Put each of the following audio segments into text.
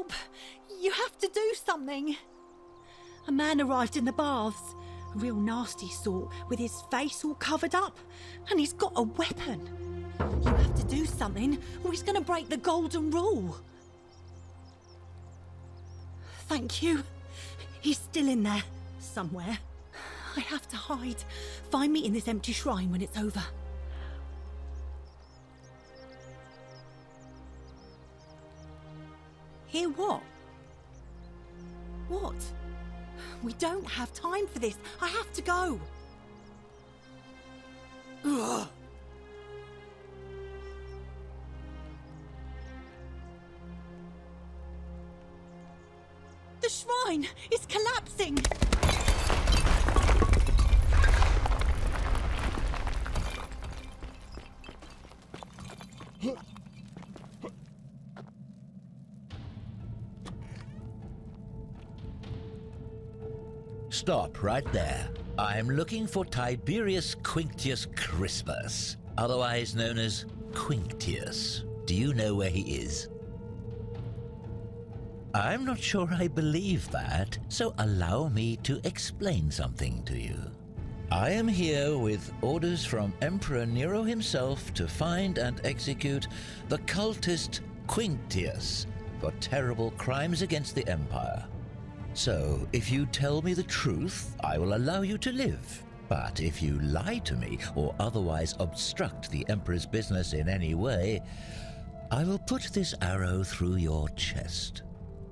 Help! You have to do something. A man arrived in the baths, a real nasty sort, with his face all covered up, and he's got a weapon. You have to do something, or he's going to break the golden rule. Thank you. He's still in there, somewhere. I have to hide. Find me in this empty shrine when it's over. Hear what? What? We don't have time for this. I have to go. Ugh. The shrine is collapsing. Stop right there. I'm looking for Tiberius Quinctius Crispus, otherwise known as Quinctius. Do you know where he is? I'm not sure I believe that, so allow me to explain something to you. I am here with orders from Emperor Nero himself to find and execute the cultist Quinctius for terrible crimes against the Empire. So, if you tell me the truth, I will allow you to live. But if you lie to me or otherwise obstruct the Emperor's business in any way, I will put this arrow through your chest.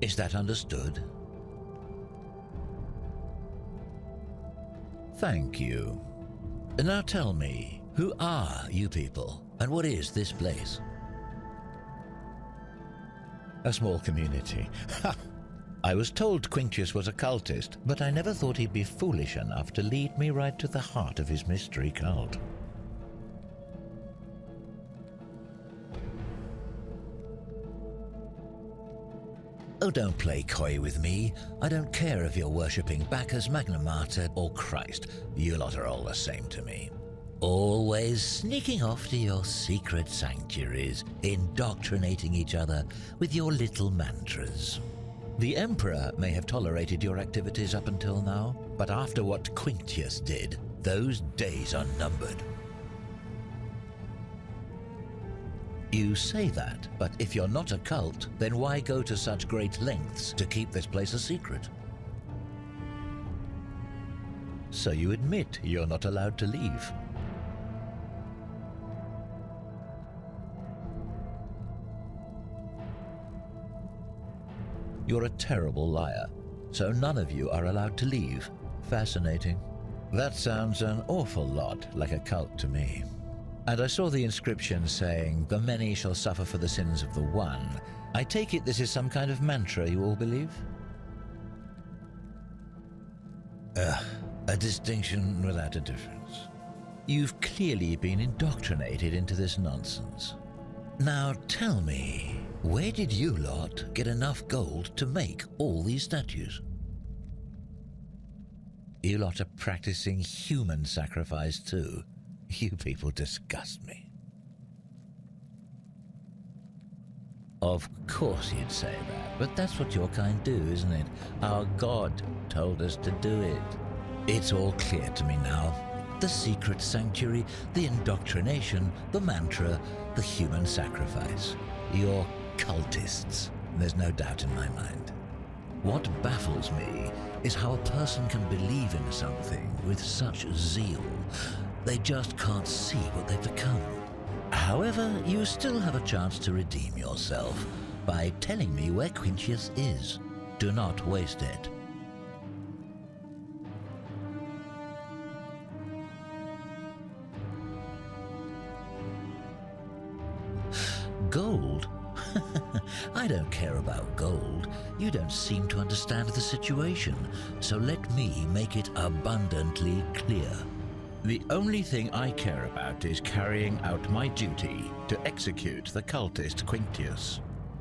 Is that understood? Thank you. Now tell me, who are you people, and what is this place? A small community. Ha! I was told Quinctius was a cultist, but I never thought he'd be foolish enough to lead me right to the heart of his mystery cult. Oh, don't play coy with me. I don't care if you're worshipping Bacchus, Magna Mater, or Christ. You lot are all the same to me. Always sneaking off to your secret sanctuaries, indoctrinating each other with your little mantras. The Emperor may have tolerated your activities up until now, but after what Quinctius did, those days are numbered. You say that, but if you're not a cult, then why go to such great lengths to keep this place a secret? So you admit you're not allowed to leave. You're a terrible liar, so none of you are allowed to leave. Fascinating. That sounds an awful lot like a cult to me. And I saw the inscription saying, "The many shall suffer for the sins of the one." I take it this is some kind of mantra you all believe? A distinction without a difference. You've clearly been indoctrinated into this nonsense. Now tell me, where did you lot get enough gold to make all these statues? You lot are practicing human sacrifice too. You people disgust me. Of course you'd say that, but that's what your kind do, isn't it? Our God told us to do it. It's all clear to me now. The secret sanctuary, the indoctrination, the mantra, the human sacrifice. You're cultists, there's no doubt in my mind. What baffles me is how a person can believe in something with such zeal. They just can't see what they've become. However, you still have a chance to redeem yourself by telling me where Quinctius is. Do not waste it. Gold? I don't care about gold. You don't seem to understand the situation, so let me make it abundantly clear. The only thing I care about is carrying out my duty to execute the cultist Quinctius.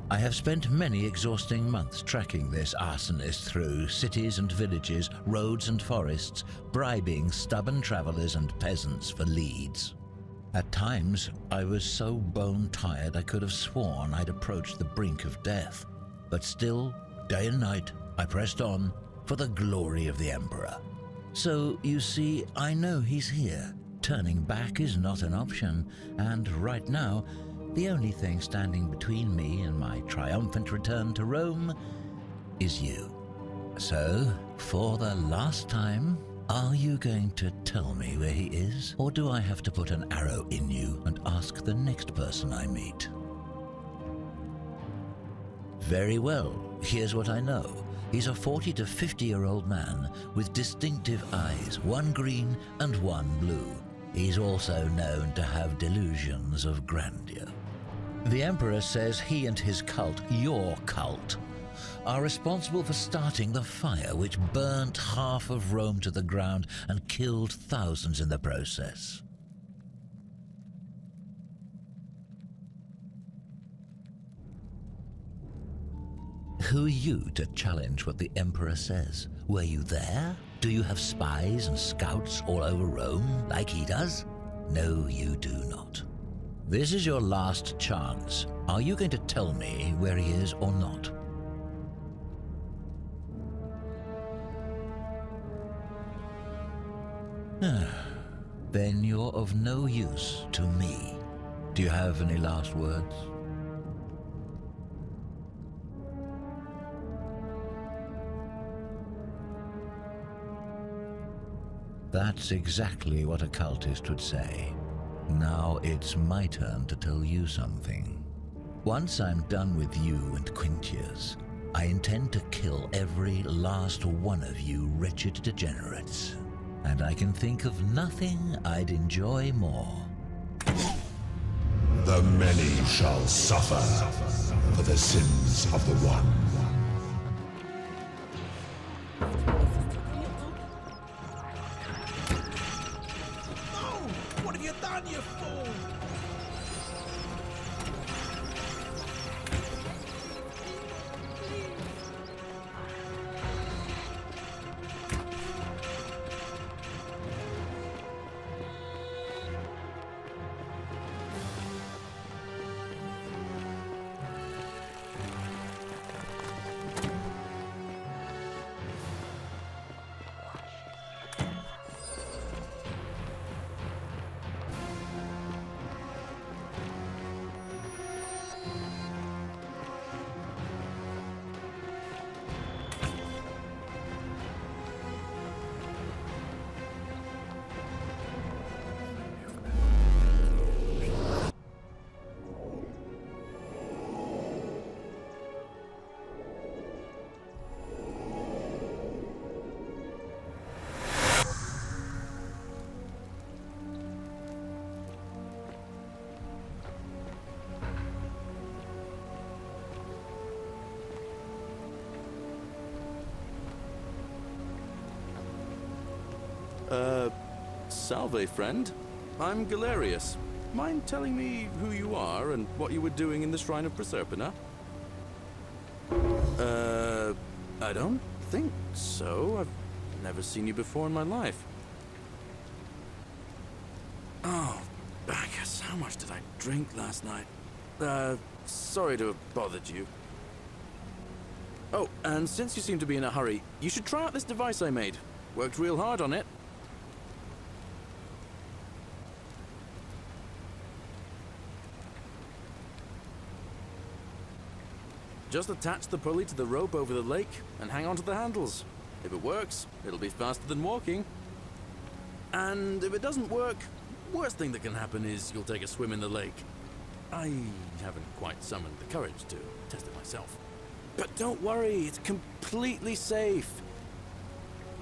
I have spent many exhausting months tracking this arsonist through cities and villages, roads and forests, bribing stubborn travelers and peasants for leads. At times, I was so bone-tired I could have sworn I'd approached the brink of death. But still, day and night, I pressed on for the glory of the Emperor. So, you see, I know he's here. Turning back is not an option, and right now, the only thing standing between me and my triumphant return to Rome is you. So, for the last time, are you going to tell me where he is? Or do I have to put an arrow in you and ask the next person I meet? Very well, here's what I know. He's a 40 to 50-year-old man with distinctive eyes, one green and one blue. He's also known to have delusions of grandeur. The Emperor says he and his cult, your cult, are responsible for starting the fire which burnt half of Rome to the ground and killed thousands in the process. Who are you to challenge what the Emperor says? Were you there? Do you have spies and scouts all over Rome like he does? No, you do not. This is your last chance. Are you going to tell me where he is or not? Then you're of no use to me. Do you have any last words? That's exactly what a cultist would say. Now it's my turn to tell you something. Once I'm done with you and Quintius, I intend to kill every last one of you wretched degenerates. And I can think of nothing I'd enjoy more. The many shall suffer for the sins of the one. What have you done, you fool? Salve, friend. I'm Galerius. Mind telling me who you are and what you were doing in the Shrine of Proserpina? I don't think so. I've never seen you before in my life. Oh, Bacchus, how much did I drink last night? Sorry to have bothered you. Oh, and since you seem to be in a hurry, you should try out this device I made. Worked real hard on it. Just attach the pulley to the rope over the lake and hang on to the handles. If it works, it'll be faster than walking. And if it doesn't work, worst thing that can happen is you'll take a swim in the lake. I haven't quite summoned the courage to test it myself. But don't worry, it's completely safe.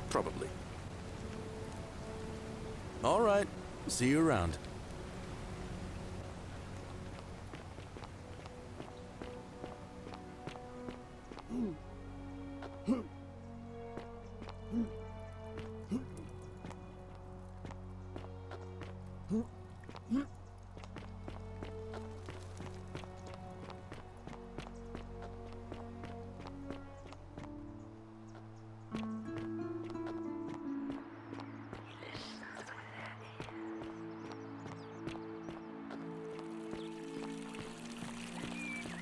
Probably. All right, see you around.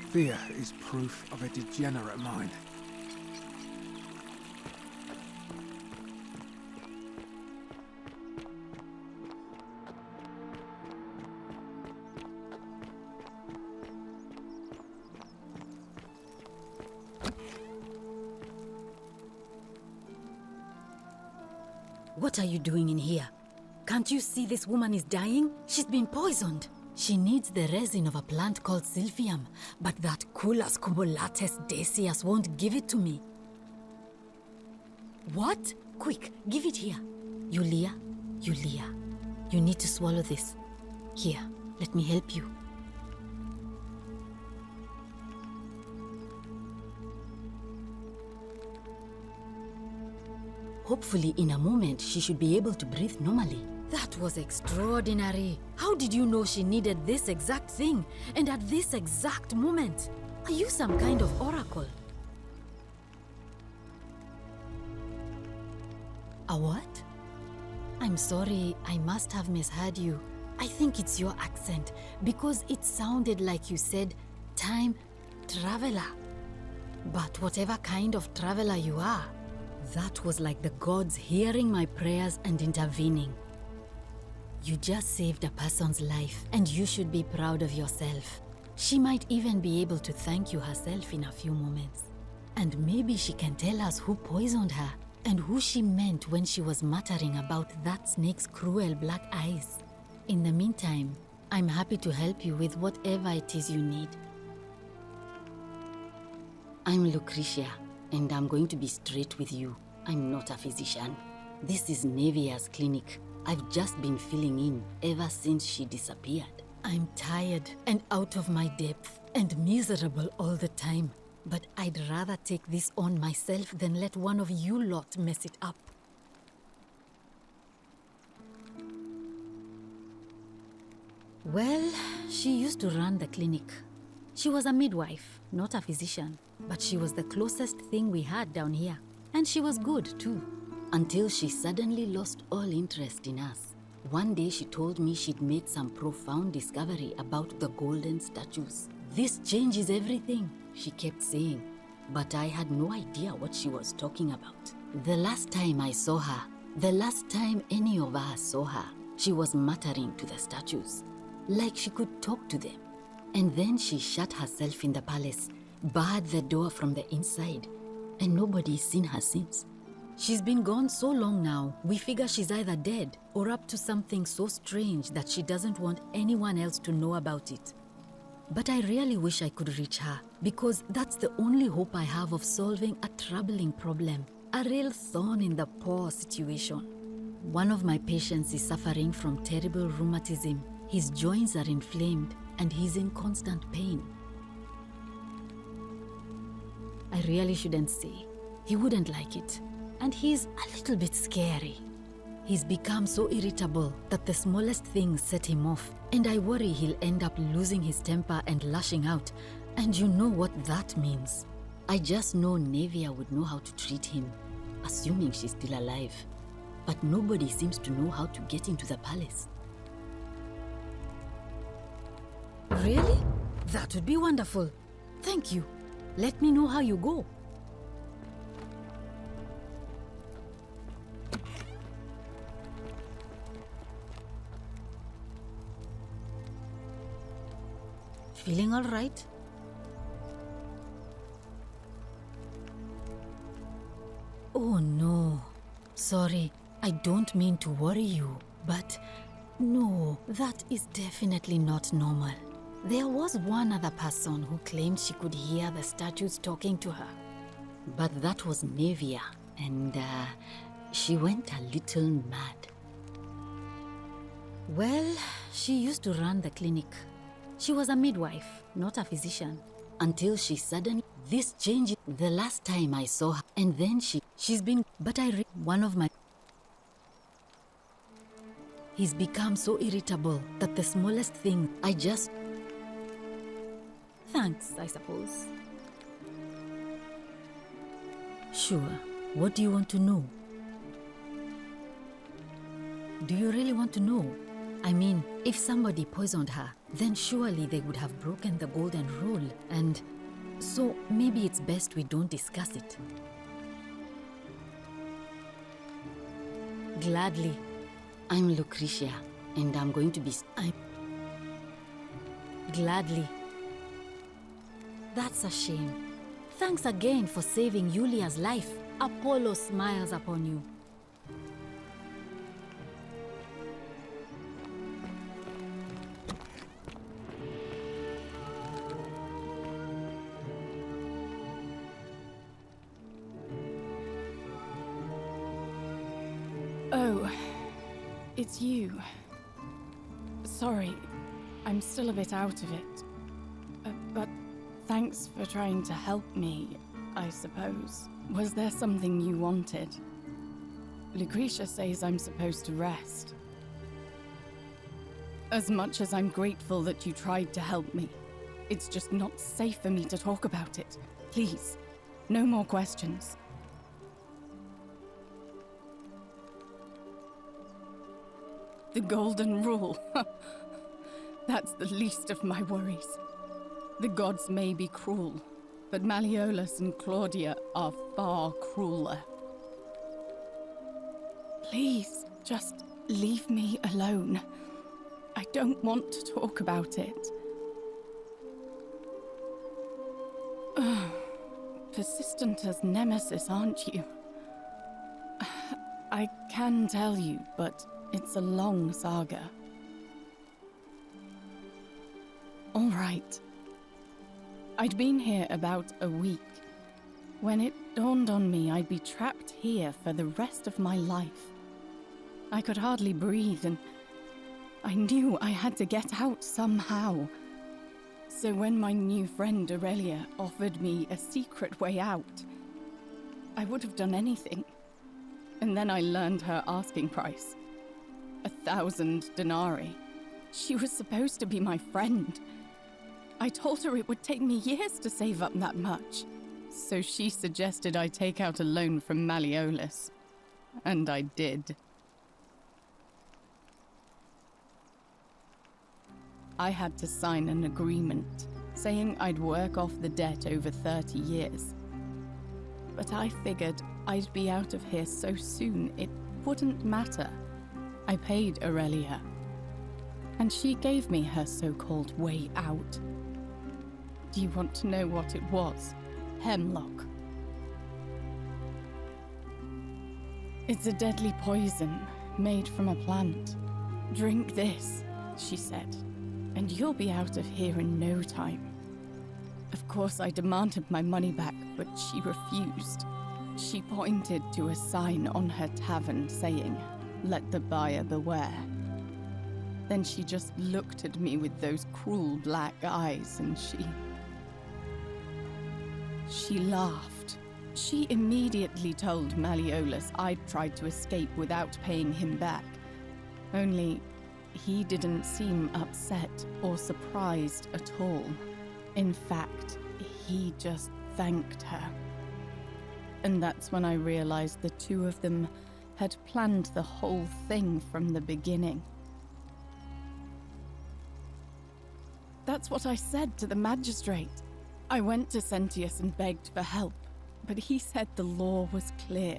Fear is proof of a degenerate mind. What are you doing in here? Can't you see this woman is dying? She's been poisoned. She needs the resin of a plant called silphium, but that Culus cumulatus decius won't give it to me. What? Quick, give it here. Yulia, you need to swallow this. Here, let me help you. Hopefully, in a moment, she should be able to breathe normally. That was extraordinary. How did you know she needed this exact thing, and at this exact moment? Are you some kind of oracle? A what? I'm sorry, I must have misheard you. I think it's your accent, because it sounded like you said, time traveler. But whatever kind of traveler you are, that was like the gods hearing my prayers and intervening. You just saved a person's life, and you should be proud of yourself. She might even be able to thank you herself in a few moments. And maybe she can tell us who poisoned her, and who she meant when she was muttering about that snake's cruel black eyes. In the meantime, I'm happy to help you with whatever it is you need. I'm Lucretia, and I'm going to be straight with you. I'm not a physician. This is Nevia's clinic. I've just been filling in ever since she disappeared. I'm tired and out of my depth and miserable all the time. But I'd rather take this on myself than let one of you lot mess it up. Well, she used to run the clinic. She was a midwife, not a physician, but she was the closest thing we had down here. And she was good, too. Until she suddenly lost all interest in us. One day she told me she'd made some profound discovery about the golden statues. This changes everything, she kept saying. But I had no idea what she was talking about. The last time I saw her, the last time any of us saw her, she was muttering to the statues, like she could talk to them. And then she shut herself in the palace, barred the door from the inside, and nobody's seen her since. She's been gone so long now, we figure she's either dead or up to something so strange that she doesn't want anyone else to know about it. But I really wish I could reach her, because that's the only hope I have of solving a troubling problem, a real thorn in the paw situation. One of my patients is suffering from terrible rheumatism. His joints are inflamed and he's in constant pain. I really shouldn't say. He wouldn't like it. And he's a little bit scary. He's become so irritable that the smallest things set him off, and I worry he'll end up losing his temper and lashing out, and you know what that means. I just know Nevia would know how to treat him, assuming she's still alive. But nobody seems to know how to get into the palace. Really? That would be wonderful. Thank you. Let me know how you go. Feeling all right? Oh no. Sorry, I don't mean to worry you, but no, that is definitely not normal. There was one other person who claimed she could hear the statues talking to her. But that was Nevia, and she went a little mad. Well, she used to run the clinic. She was a midwife, not a physician. Until she suddenly, this changed the last time I saw her. And then she's been, but one of my... He's become so irritable that the smallest thing, I just... Thanks, I suppose. Sure, what do you want to know? Do you really want to know? I mean, If somebody poisoned her, then surely they would have broken the golden rule, and so maybe it's best we don't discuss it. Gladly. I'm Lucretia, and I'm going to be... Gladly. That's a shame. Thanks again for saving Yulia's life. Apollo smiles upon you. Oh, it's you. Sorry, I'm still a bit out of it. But thanks for trying to help me, I suppose. Was there something you wanted? Lucretia says I'm supposed to rest. As much as I'm grateful that you tried to help me, it's just not safe for me to talk about it. Please, no more questions. The Golden Rule. That's the least of my worries. The gods may be cruel, but Malleolus and Claudia are far crueler. Please, just leave me alone. I don't want to talk about it. Persistent as Nemesis, aren't you? I can tell you, but it's a long saga. All right. I'd been here about a week when it dawned on me I'd be trapped here for the rest of my life. I could hardly breathe, and I knew I had to get out somehow. So when my new friend Aurelia offered me a secret way out, I would have done anything. And then I learned her asking price. 1,000 denarii. She was supposed to be my friend. I told her it would take me years to save up that much. So she suggested I take out a loan from Malleolus. And I did. I had to sign an agreement saying I'd work off the debt over 30 years. But I figured I'd be out of here so soon it wouldn't matter. I paid Aurelia, and she gave me her so-called way out. Do you want to know what it was? Hemlock. It's a deadly poison made from a plant. Drink this, she said, and you'll be out of here in no time. Of course, I demanded my money back, but she refused. She pointed to a sign on her tavern saying, "Let the buyer beware." Then she just looked at me with those cruel black eyes, and she laughed. She immediately told Malleolus I'd tried to escape without paying him back. Only, he didn't seem upset or surprised at all. In fact, he just thanked her. And that's when I realized the two of them had planned the whole thing from the beginning. That's what I said to the magistrate. I went to Sentius and begged for help, but he said the law was clear.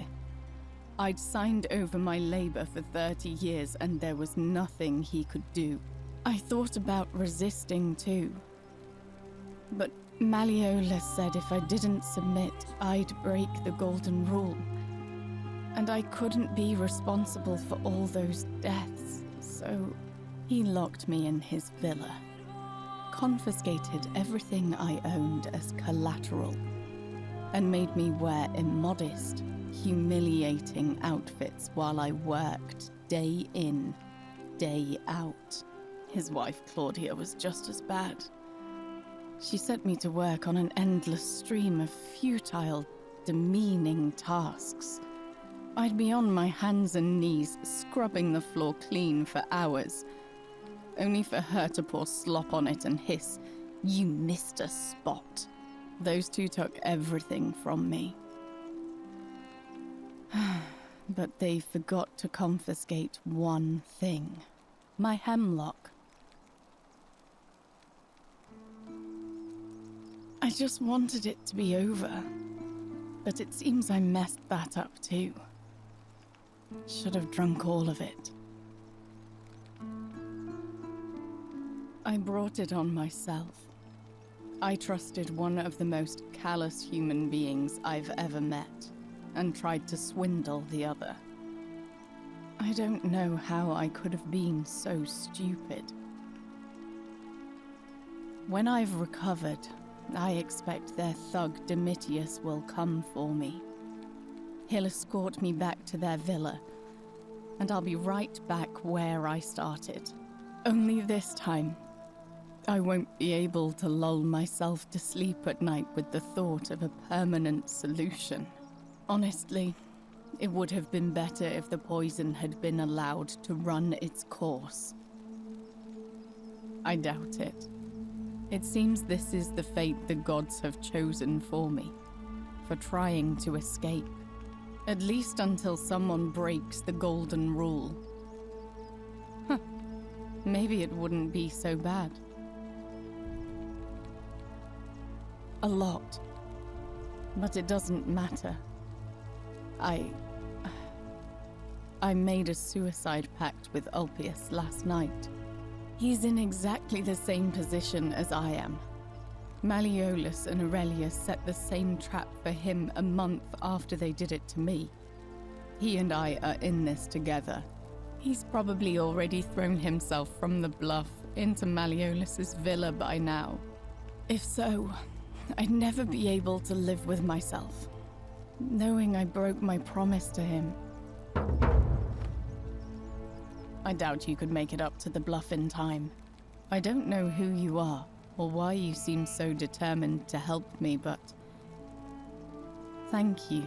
I'd signed over my labor for 30 years and there was nothing he could do. I thought about resisting too. But Malleolus said if I didn't submit, I'd break the Golden Rule. And I couldn't be responsible for all those deaths, so he locked me in his villa, confiscated everything I owned as collateral, and made me wear immodest, humiliating outfits while I worked day in, day out. His wife Claudia was just as bad. She set me to work on an endless stream of futile, demeaning tasks. I'd be on my hands and knees, scrubbing the floor clean for hours, only for her to pour slop on it and hiss, "You missed a spot." Those two took everything from me. But they forgot to confiscate one thing. My hemlock. I just wanted it to be over. But it seems I messed that up too. Should have drunk all of it. I brought it on myself. I trusted one of the most callous human beings I've ever met, and tried to swindle the other. I don't know how I could have been so stupid. When I've recovered, I expect their thug Domitius will come for me. He'll escort me back to their villa, and I'll be right back where I started. Only this time, I won't be able to lull myself to sleep at night with the thought of a permanent solution. Honestly, it would have been better if the poison had been allowed to run its course. I doubt it. It seems this is the fate the gods have chosen for me, for trying to escape. At least until someone breaks the golden rule. Maybe it wouldn't be so bad. A lot. But it doesn't matter. I made a suicide pact with Ulpius last night. He's in exactly the same position as I am. Malleolus and Aurelius set the same trap for him a month after they did it to me. He and I are in this together. He's probably already thrown himself from the bluff into Malleolus's villa by now. If so, I'd never be able to live with myself, knowing I broke my promise to him. I doubt you could make it up to the bluff in time. I don't know who you are, or why you seem so determined to help me, but thank you